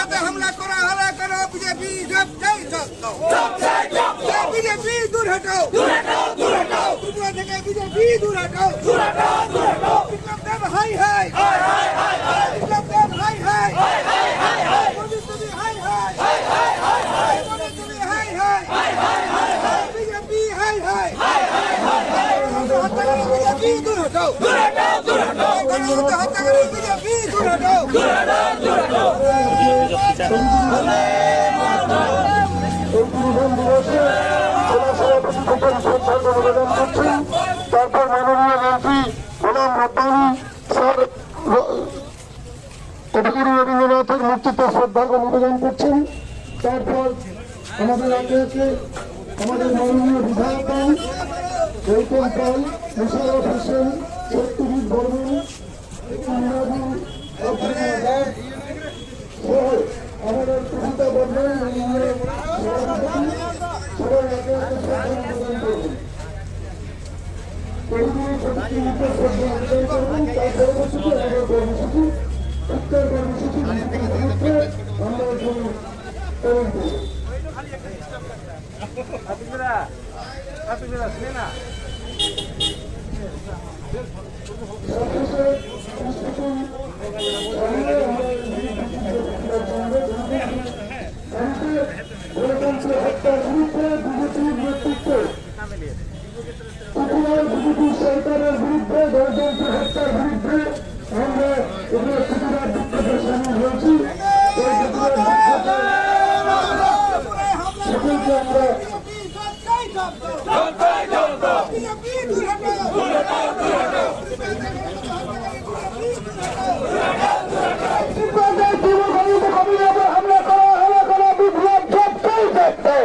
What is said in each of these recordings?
ত্রিপুরাতে হামলা করা হলে কেন বিজেপি বিজেপি দূর হটাও ত্রিপুরা থেকে বিজেপি দূর হটাও Biplab Deb high high Biplab Deb high high তুমি হাই হাই তুমি high high BJP high high BJP দূর হটাও হত্যা করে বিজেপি দূর হটাও তারপর মাননীয় মন্ত্রী প্রধান রব্বানী স্যার কবিগুরু রবীন্দ্রনাথের মূর্তিতে শ্রদ্ধার্ঘ্য নিবেদন করছেন। তারপর আমাদের আগে আমাদের মাননীয় বিধায়ক দল গৌতম পাল, মুশারফ হোসেন, সত্যজিৎ বর্মন, আমাদের প্রভুতা বর্মন মাননীয় সভাপতি সবাই আগে নিবেদন করবেন। কবিগুরু প্রতিনিধিত্ব শ্রদ্ধা নিবেদন করবেন। তার পরবর্তীতে আমাদের কর্মসূচি উত্তর কর্মসূচি আমরা এখানে পালন করব। গণতন্ত্র হত্যার বিরুদ্ধে বিজেপির নেতৃত্বে ত্রিপুরার বিজেপি সরকারের বিরুদ্ধে গণতন্ত্র হত্যার বিরুদ্ধে আমরা এগুলো ত্রিপুরার বিক্ষোভে সামিল হয়েছি। এই ত্রিপুরার বিক্ষোভে সকলকে আমরা হামলা করা বিপ্লব জবটাই দেখতে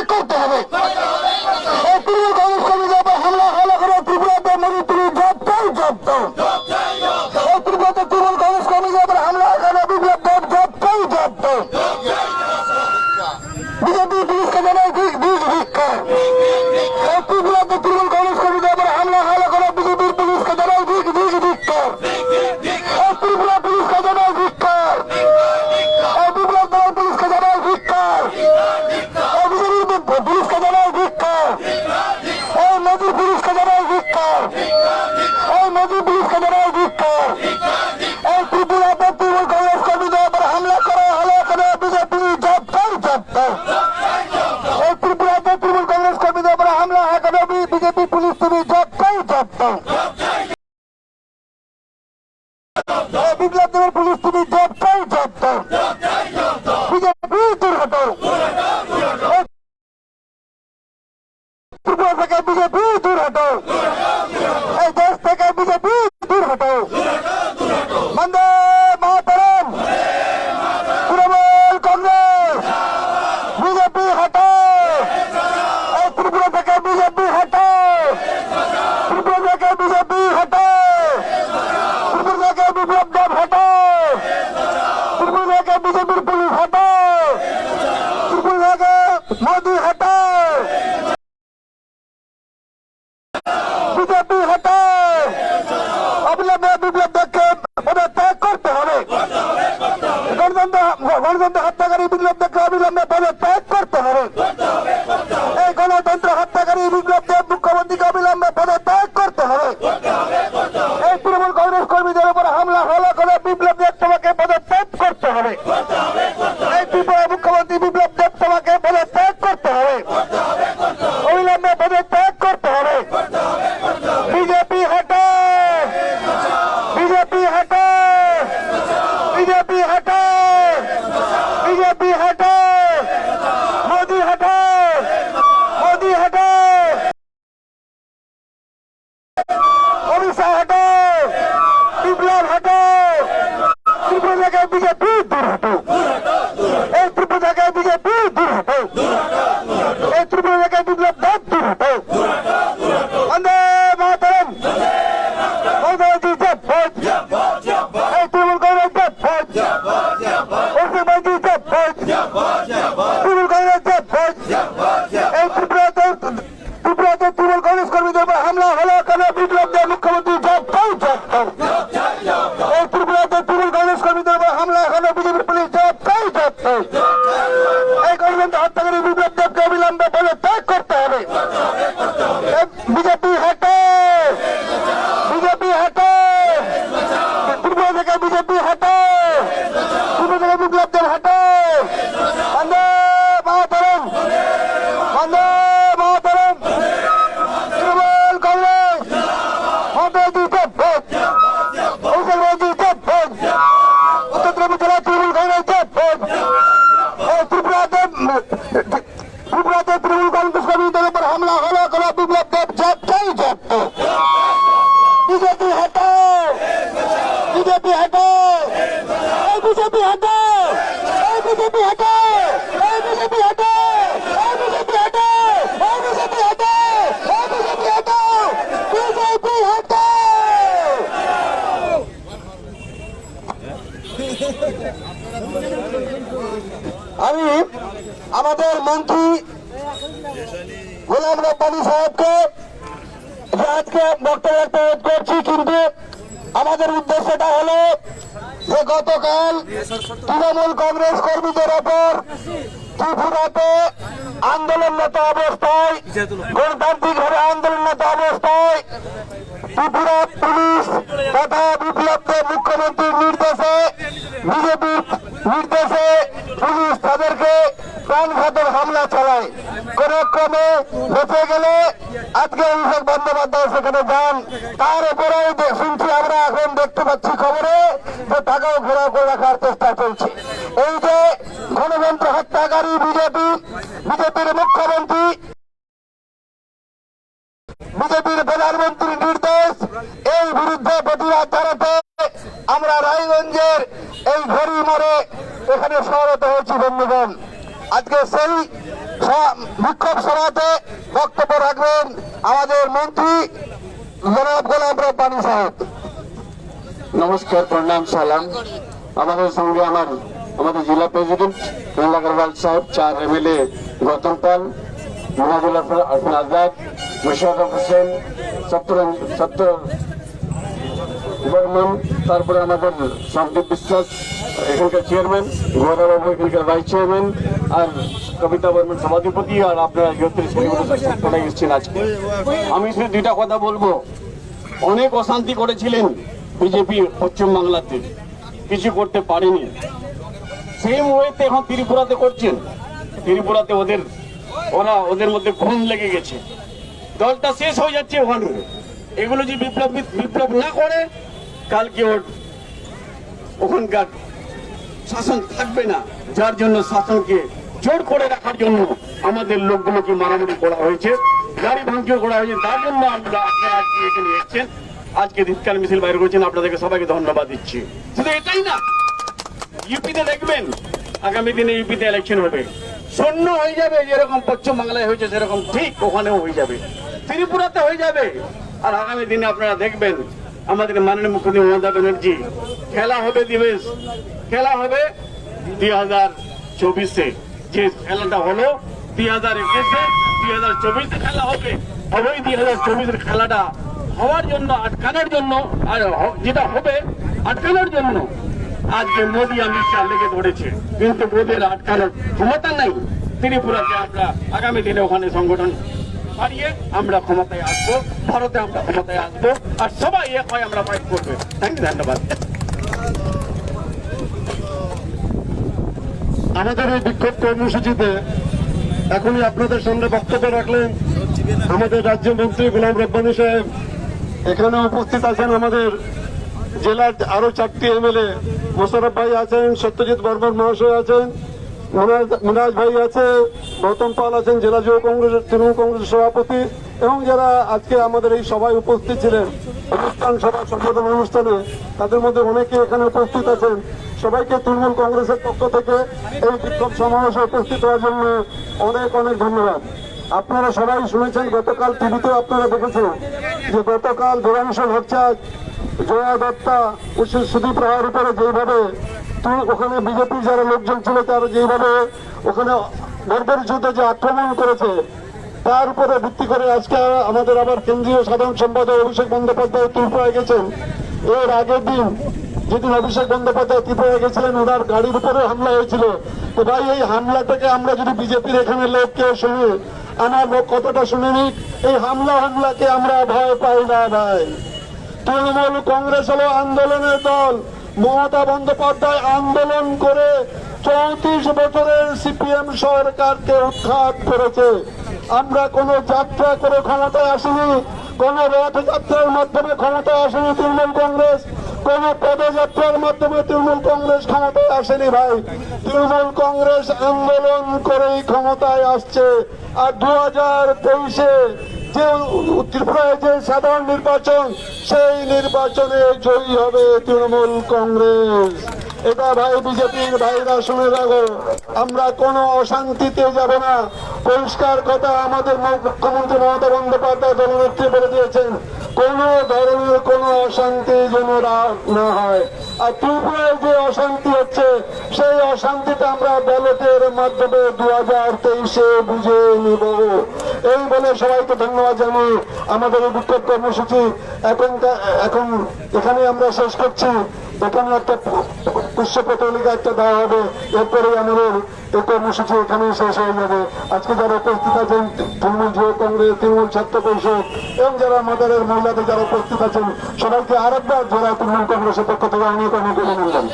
করতে হবে। হামলা করে ত্রিপুরাতে মোদী তুমি জবটাই জব্দ ত্রিপুরাতে তৃণমূল কংগ্রেস কমিটির উপর হামলা করে বিপ্লব দেব জবটাই জব্দ বিজেপি পুলিশকে জানাই ধিক্কার। ত্রিপুরাতে তৃণমূল কংগ্রেস কমিটির উপর হামলা করে বিজেপির পুলিশকে জানাই ধিক্কার। ত্রিপুরা পুলিশকে জানাই ধিক্কার। বিপ্লব দেব পুলিশকে জানাই ধিক্কার। থেকে বিজেপির পুলিশ হটাও, ত্রিপুরা থেকে মোদী হটাও, বিজেপি হটাও, অবিলম্বে বিপ্লব দেখে পদত্যাগ করতে হবে। গণতন্ত্র হত্যাকারী বিপ্লব দেখে অবিলম্বে পদত্যাগ করতে হবে। এই গণতন্ত্র হত্যাকারী বিপ্লব দেব মুখ্যমন্ত্রীকে অবিলম্বে পদত্যাগ করতে হবে। এই তৃণমূল কংগ্রেস কর্মীদের উপর হামলা হলো করে বিপ্লব দেব তোমাকে পদত্যাগ করতে হবে। এই ত্রিপুরা মুখ্যমন্ত্রী বিপ্লব দেব তোমাকে পদত্যাগ করতে হবে, অবিলম্বে পদত্যাগ করতে হবে। বিজেপি হটাও, বিজেপি হটাও, বিজেপি হটাও, বিজেপি হটাও, মোদী হটাও, মোদী হটাও, অমিত শাহ হটাও, বিপ্লব হটাও, ত্রিপুরা থেকে বিজেপি দূর হটাও, এই ত্রিপুরা থেকে বিজেপি দূর হটাও, এই ত্রিপুরা থেকে বিপ্লব দেব দূর হটাও। বন্দে মাতরম, মোদীজি জিন্দাবাদ, এই তৃণমূল কংগ্রেস জিন্দাবাদ, মুখ্যমন্ত্রী জিন্দাবাদ, তৃণমূল কংগ্রেস জিন্দাবাদ। এই ত্রিপুরাতে তৃণমূল কংগ্রেস কর্মীদের উপর হামলা হলো কেন বিপ্লব দেব মুখ্যমন্ত্রী জবাব দাও। এই ত্রিপুরাতে তৃণমূল কংগ্রেস কর্মীদের উপর হামলা হলো বিজেপির পুলিশ জবাব দাও। এই গণতন্ত্র হত্যাকারী বিপ্লব দেবকে অবিলম্বে পদত্যাগ করতে হবে। বিজেপি হটাও, বিজেপি হটাও, ত্রিপুরা থেকে বিজেপি হটাও, ত্রিপুরা থেকে বিপ্লব দেব হটাও। বন্দে মাতরম, বন্দে মাতরম, তৃণমূল কংগ্রেস, মোদীজি জিন্দাবাদ, মুখ্যমন্ত্রী জিন্দাবাদ, উত্তর ত্রিপুরা জেলা তৃণমূল কংগ্রেস জিন্দাবাদ। এই ত্রিপুরাতে তৃণমূল কংগ্রেস কর্মীদের উপর হামলা হলো কেন বিপ্লব দেব জবাব দাও। বিজেপি হটাও, বিজেপি হটাও, এই বিজেপি হটাও, এই বিজেপি হটাও, এই বিজেপি হটাও, এই বিজেপি হটাও, এই বিজেপি হটাও, এই বিজেপি হটাও, বিজেপি হটাও। আমি আমাদের মন্ত্রী গোলাম রব্বানী সাহেবকে আজকে বক্তব্য রাখতে অনুরোধ করছি, কিন্তু আমাদের উদ্দেশ্যটা হলো যে গতকাল তৃণমূল কংগ্রেস কর্মীদের ওপর ত্রিপুরাতে আন্দোলনরত অবস্থায়, গণতান্ত্রিকভাবে আন্দোলনরত অবস্থায় ত্রিপুরা পুলিশ তথা বিপ্লব দেব মুখ্যমন্ত্রীর নির্দেশে, বিজেপির নির্দেশে পুলিশ তাদেরকে প্রাণঘাতক হামলা চালায়। কোন ক্রমে বেঁচে গেলে আজকে অভিষেক বন্দ্যোপাধ্যায় সেখানে যান, তার উপরেও শুনছি আমরা এখন দেখতে পাচ্ছি খবরে যে তাকেও ঘেরাও করে রাখার চেষ্টা চলছে। এই যে গণতন্ত্র হত্যাকারী বিজেপির মুখ্যমন্ত্রী, বিজেপির প্রধানমন্ত্রীর নির্দেশ, এই বিরুদ্ধে প্রতিবাদ জানাতে আমরা রায়গঞ্জের এই ঘড়ি মোড়ে এখানে সমবেত হয়েছি বন্ধুগণ। আজকে সেই বিক্ষোভ সভাতে বক্তব্য রাখবেন আমাদের মন্ত্রী জনাব গোলাম রব্বানী সাহেব। নমস্কার, প্রণাম, সালাম। আমাদের সঙ্গে আমাদের জেলা প্রেসিডেন্ট আগরওয়াল সাহেব, 4 MLA গৌতম পাল, মহাজুল আজাদ, মুশারফ হোসেন, সত্য বর্মন, তারপরে আমাদের সন্দীপ বিশ্বাস এখানকার চেয়ারম্যান, গৌরবাবু এখানকার ভাইস চেয়ারম্যান, আর কবিতা বর্মন সভাধিপতি, আর আপনারা 34 এসেছেন আজকে। আমি শুধু 2টা কথা বলবো। অনেক অশান্তি করেছিলেন বিজেপি পশ্চিমবাংলাতে, কিছু করতে পারেনি। সেম ওয়েতে এখন ত্রিপুরাতে করছেন। ত্রিপুরাতে ওদের মধ্যে ঘুম লেগে গেছে, দলটা শেষ হয়ে যাচ্ছে ওখানে। এগুলো যে বিপ্লব না করে কালকে ওখানকার শাসন থাকবে না, যার জন্য শাসনকে জোর করে রাখার জন্য আমাদের লোকগুলোকে মারামারি করা হয়েছে, গাড়ি ভাঙচুর করা হয়েছে। তার জন্য আপনারা আজকে এখানে এসেছেন, আজকে ধিক্কার মিছিল বাইরে করেছেন। আপনাদেরকে সবাইকে ধন্যবাদ দিচ্ছি। শুধু এটাই না, ইউপিতে দেখবেন আগামী দিনে ইউপিতে ইলেকশন হবে, শূন্য হয়ে যাবে। যেরকম পশ্চিমবাংলায় হয়েছে সেরকম ঠিক ওখানেও হয়ে যাবে, ত্রিপুরাতে হয়ে যাবে। আর আগামী দিনে আপনারা দেখবেন আমাদের মাননীয় মুখ্যমন্ত্রী মমতা ব্যানার্জি খেলা হবে দিবেশ, খেলা হবে 2024-এ যে খেলাটা হলো 2021-এ 2024-এ খেলা হবে, ওই 2024-এর খেলাটা হওয়ার জন্য, আটকানোর জন্য, আর যেটা হবে আটকানোর জন্য আজকে মোদী অমিত শাহ লেগে ধরেছে, কিন্তু মোদীর আটকানোর ক্ষমতা নাই। ত্রিপুরাতে আমরা আগামী দিনে ওখানে সংগঠন বাড়িয়ে আমরা ক্ষমতায় আসবো, ভারতে আমরা ক্ষমতায় আসবো, আর সবাই এক হয় আমরা ফাইট করবো। থ্যাংক ইউ, ধন্যবাদ। আমাদের এই বিক্ষোভ কর্মসূচিতে এখনই আপনাদের সামনে বক্তব্য রাখলেন আমাদের রাজ্যমন্ত্রী গোলাম রব্বানী সাহেব। এখানে উপস্থিত আছেন আমাদের জেলার আরো 4টি এমএলএ, মোশাররফ ভাই আছেন, সত্যজিৎ বর্মন মহাশয় আছেন, মিনাজ ভাই আছে, গৌতম পাল আছেন, জেলা যুব কংগ্রেসের তৃণমূল কংগ্রেসের সভাপতি, এবং যারা আজকে আমাদের এই সভায় উপস্থিত ছিলেন অনুষ্ঠান সভা সম্বোধন অনুষ্ঠানে, তাদের মধ্যে অনেকে এখানে উপস্থিত আছেন। সবাইকে তৃণমূল কংগ্রেসের পক্ষ থেকে এই বিক্ষোভ সমাবেশে উপস্থিত হওয়ার জন্য অনেক অনেক ধন্যবাদ। আপনারা সবাই শুনেছেন, গতকাল টিভিতেও আপনারা দেখেছেন যে গতকাল দেবাংশ ভট্টাচার্য, জয়া দত্তা, সুদীপ রায়ের উপরে যেইভাবে ওখানে বিজেপির যারা লোকজন ছিল তারা যেইভাবে ওখানে বর্বরচিত যে আক্রমণ করেছে, তার উপরে ভিত্তি করে আজকে আমাদের আবার কেন্দ্রীয় সাধারণ সম্পাদক অভিষেক বন্দ্যোপাধ্যায় ত্রিপুরায় গেছেন। এর আগের দিন যেদিন অভিষেক বন্দ্যোপাধ্যায় ত্রিপুরায় গেছিলেন, ওনার গাড়ির উপরে হামলা হয়েছিল। তো ভাই, এই হামলাটাকে আমরা যদি বিজেপির এখানে লোক কেউ শুনি, আমার লোক কতটা শুনিনি, এই হামলাকে আমরা ভয় পাই না ভাই। তৃণমূল কংগ্রেস হলো আন্দোলনের দল। মমতা বন্দ্যোপাধ্যায় আন্দোলন করে 34 বছরের সিপিএম সরকারকে উৎখাত করেছে। আমরা কোনো যাত্রা করে ক্ষমতায় আসিনি, কোন রথযাত্রার মাধ্যমে ক্ষমতায় আসেনি তৃণমূল কংগ্রেস, কোন পদযাত্রার মাধ্যমে তৃণমূল কংগ্রেস ক্ষমতায় আসেনি ভাই। তৃণমূল কংগ্রেস আন্দোলন করেই ক্ষমতায় আসছে। আর 2023-এ যে ত্রিপুরায় যে সাধারণ নির্বাচন, সেই নির্বাচনে জয়ী হবে তৃণমূল কংগ্রেস। এটা ভাই বিজেপির ভাইরা শুনে রাখো, আমরা কোনো অশান্তিতে যাব না। পরিষ্কার কথা আমাদের মুখ্যমন্ত্রী মমতা বন্দ্যোপাধ্যায় দলনেত্রী বলে দিয়েছেন, কোন ধরনের কোন অশান্তি যেন না হয়। আর ত্রিপুরায় যে অশান্তি হচ্ছে, সেই অশান্তিটা আমরা ব্যালটের মাধ্যমে 2023-এ বুঝে নিব। এই বলে সবাইকে ধন্যবাদ জানিয়ে আমাদের এই বিক্ষোভ কর্মসূচি এখন এখানে আমরা শেষ করছি। এখানে একটা পুষ্পপত্রিকা একটা দেওয়া হবে, এরপরে আমাদের এই কর্মসূচি এখানেই শেষ হয়ে যাবে। আজকে যারা উপস্থিত আছেন তৃণমূল যুব কংগ্রেস, তৃণমূল ছাত্র পরিষদ এবং যারা মাদারের মহিলাদের যারা উপস্থিত আছেন, সবাইকে আরেকবার যারা তৃণমূল কংগ্রেসের পক্ষ থেকে অনেক অনেক অভিনন্দন।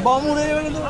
বম উড়ে যাবে কিন্তু।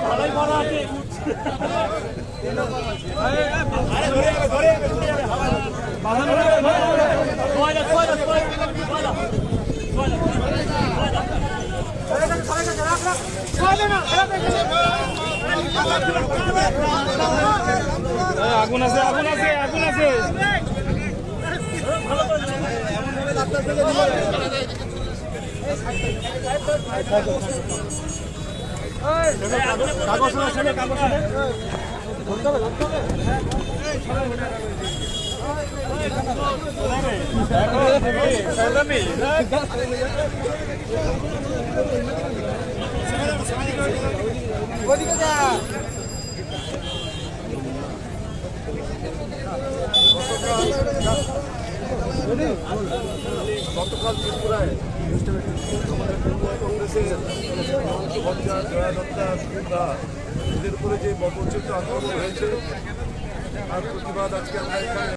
ভালোই বড় আছে আগুন আছে আগুন আছে আগুন আছে কাগজ আছে কাগজ আছে ধরতে হবে ওদিকে যা গতকাল ত্রিপুরায় আমাদের তৃণমূল কংগ্রেসের মমতা জয়া দত্তা সুবিধা এদের উপরে যে বর্বরচিত আক্রমণ হয়েছে আর প্রতিবাদ আজকে আমরা এখানে